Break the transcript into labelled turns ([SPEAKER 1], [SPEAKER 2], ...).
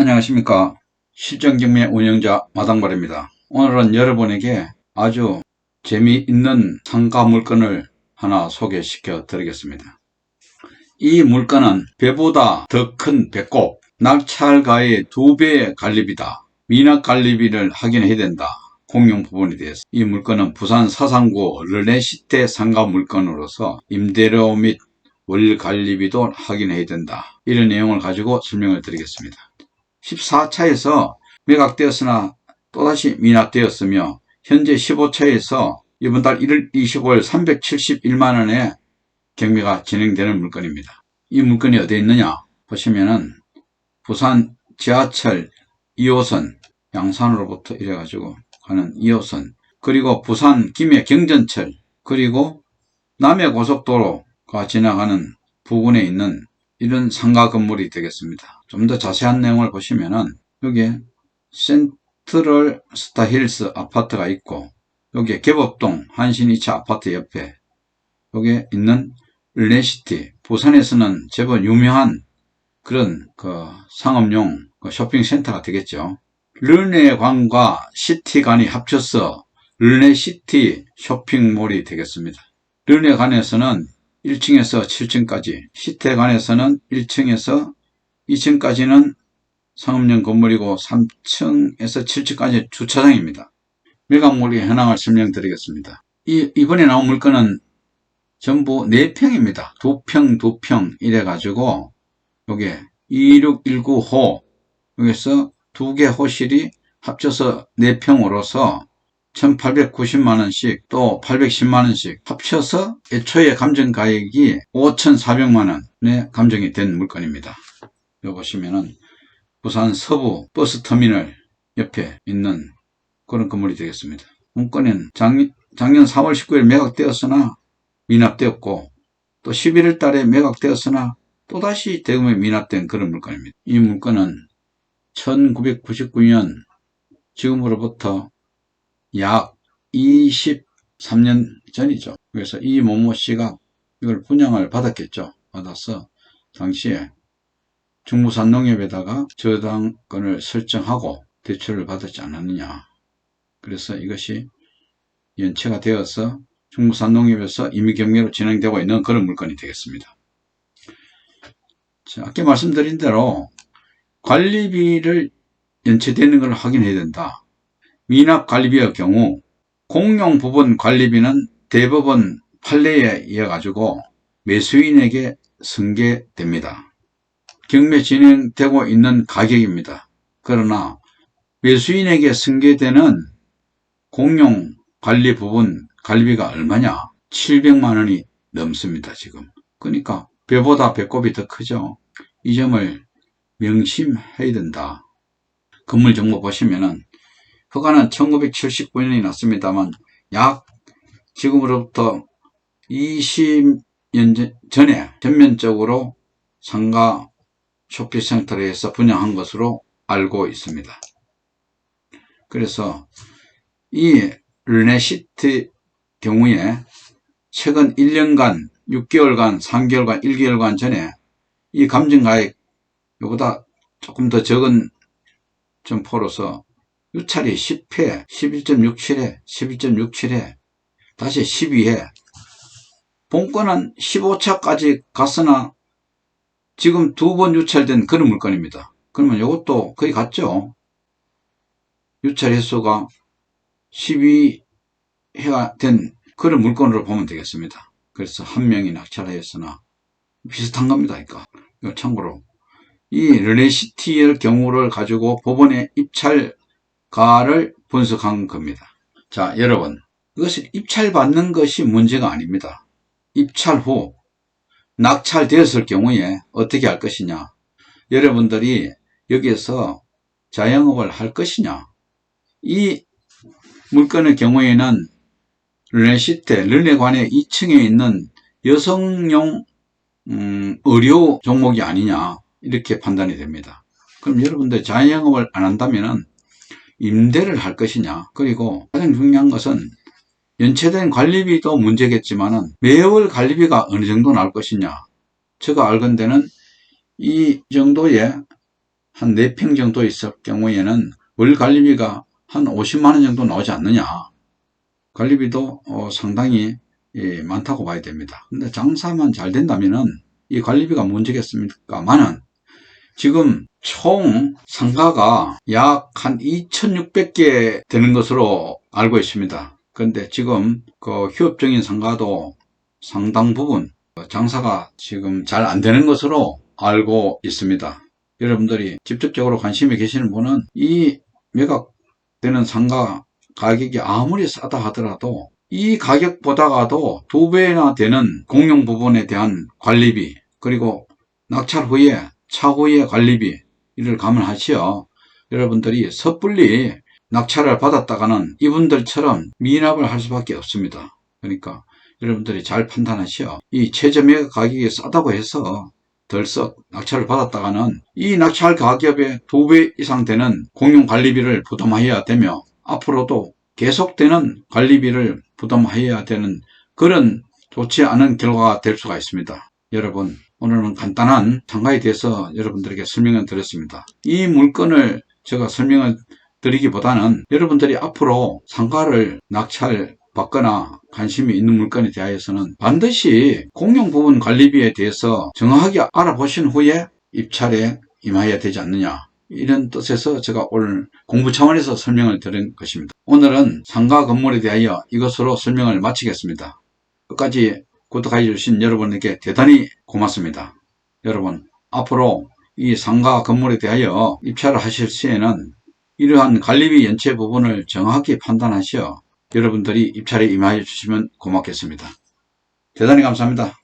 [SPEAKER 1] 안녕하십니까. 실전경매 운영자 마당발입니다. 오늘은 여러분에게 아주 재미있는 상가 물건을 하나 소개시켜 드리겠습니다. 이 물건은 배보다 더 큰 배꼽, 낙찰가의 2배의 관리비다. 미납관리비를 확인해야 된다. 공용 부분에 대해서 이 물건은 부산 사상구 르네시테 상가 물건으로서 임대료 및 월관리비도 확인해야 된다. 이런 내용을 가지고 설명을 드리겠습니다. 14차에서 매각되었으나 또다시 미납되었으며 현재 15차에서 이번 달 1월 25일 371만원에 경매가 진행되는 물건입니다. 이 물건이 어디에 있느냐 보시면은 부산 지하철 2호선 양산으로부터 이래가지고 가는 2호선, 그리고 부산 김해 경전철, 그리고 남해고속도로가 지나가는 부근에 있는 이런 상가 건물이 되겠습니다. 좀 더 자세한 내용을 보시면은 여기에 센트럴 스타힐스 아파트가 있고, 여기에 개법동 한신 2차 아파트 옆에 여기에 있는 르네시티, 부산에서는 제법 유명한 그런 상업용 쇼핑센터가 되겠죠. 르네관과 시티관이 합쳐서 르네시티 쇼핑몰이 되겠습니다. 르네관에서는 1층에서 7층까지, 시태관에서는 1층에서 2층까지는 상업용 건물이고 3층에서 7층까지 주차장입니다. 매각물의 현황을 설명드리겠습니다. 이번에 나온 물건은 전부 4평입니다. 2평, 2평 이래가지고 요게 2619호, 여기서 2개 호실이 합쳐서 4평으로서 1890만원씩 또 810만원씩 합쳐서 애초에 감정가액이 5400만원에 감정이 된 물건입니다. 여기 보시면은 부산 서부 버스터미널 옆에 있는 그런 건물이 되겠습니다. 물건은 작년 4월 19일 매각되었으나 미납되었고, 또 11월 달에 매각되었으나 또다시 대금에 미납된 그런 물건입니다. 이 물건은 1999년 지금으로부터 약 23년 전이죠. 그래서 이 모모 씨가 이걸 분양을 받았겠죠. 받아서 당시에 중부산 농협에다가 저당권을 설정하고 대출을 받았지 않았느냐. 그래서 이것이 연체가 되어서 중부산 농협에서 임의경매로 진행되고 있는 그런 물건이 되겠습니다. 자, 아까 말씀드린 대로 관리비를 연체되는 걸 확인해야 된다. 미납 관리비의 경우 공용 부분 관리비는 대법원 판례에 의해 가지고 매수인에게 승계됩니다. 경매 진행되고 있는 가격입니다. 그러나 매수인에게 승계되는 공용 관리 부분 관리비가 얼마냐? 700만원이 넘습니다. 지금. 그러니까 배보다 배꼽이 더 크죠. 이 점을 명심해야 된다. 건물 정보 보시면은 허가는 1979년이 났습니다만 약 지금으로부터 20년 전에 전면적으로 상가 쇼핑센터를 해서 분양한 것으로 알고 있습니다. 그래서 이 르네시티 경우에 최근 1년간, 6개월간, 3개월간, 1개월간 전에 이 감정가액 이보다 조금 더 적은 점포로서 유찰이 10회, 11.67회, 11.67회, 다시 12회, 본건은 15차까지 갔으나 지금 2번 유찰된 그런 물건입니다. 그러면 이것도 거의 같죠. 유찰 횟수가 12회가 된 그런 물건으로 보면 되겠습니다. 그래서 한 명이 낙찰하였으나 비슷한 겁니다. 그러니까 이거 참고로 이 르네시티의 경우를 가지고 법원에 입찰가를 분석한 겁니다. 자, 여러분, 이것을 입찰받는 것이 문제가 아닙니다. 입찰 후 낙찰되었을 경우에 어떻게 할 것이냐, 여러분들이 여기에서 자영업을 할 것이냐. 이 물건의 경우에는 르네시테, 르네관의 2층에 있는 여성용 의료 종목이 아니냐, 이렇게 판단이 됩니다. 그럼 여러분들 자영업을 안 한다면은 임대를 할 것이냐, 그리고 가장 중요한 것은 연체된 관리비도 문제겠지만은 매월 관리비가 어느 정도 나올 것이냐. 제가 알건대는 이 정도의 한 4평 정도 있을 경우에는 월 관리비가 한 50만원 정도 나오지 않느냐. 관리비도 상당히 많다고 봐야 됩니다. 근데 장사만 잘 된다면은 이 관리비가 문제겠습니까?만은 지금 총 상가가 약 한 2600개 되는 것으로 알고 있습니다. 그런데 지금 그 휴업적인 상가도 상당 부분 장사가 지금 잘 안 되는 것으로 알고 있습니다. 여러분들이 직접적으로 관심이 계시는 분은 이 매각되는 상가 가격이 아무리 싸다 하더라도 이 가격보다가도 2배나 되는 공용 부분에 대한 관리비, 그리고 낙찰 후에 차후의 관리비 이를 감안하시어 여러분들이 섣불리 낙찰을 받았다가는 이분들처럼 미납을 할 수밖에 없습니다. 그러니까 여러분들이 잘 판단하시어 이 최저 매각 가격이 싸다고 해서 덜썩 낙찰을 받았다가는 이 낙찰 가격의 2배 이상 되는 공용 관리비를 부담해야 되며 앞으로도 계속되는 관리비를 부담해야 되는 그런 좋지 않은 결과가 될 수가 있습니다. 여러분, 오늘은 간단한 상가에 대해서 여러분들에게 설명을 드렸습니다. 이 물건을 제가 설명을 드리기보다는 여러분들이 앞으로 상가를 낙찰 받거나 관심이 있는 물건에 대하여서는 반드시 공용 부분 관리비에 대해서 정확하게 알아보신 후에 입찰에 임해야 되지 않느냐, 이런 뜻에서 제가 오늘 공부 차원에서 설명을 드린 것입니다. 오늘은 상가 건물에 대하여 이것으로 설명을 마치겠습니다. 끝까지 구독해 주신 여러분에게 대단히 고맙습니다. 여러분, 앞으로 이 상가 건물에 대하여 입찰을 하실 시에는 이러한 관리비 연체 부분을 정확히 판단하시어 여러분들이 입찰에 임하여 주시면 고맙겠습니다. 대단히 감사합니다.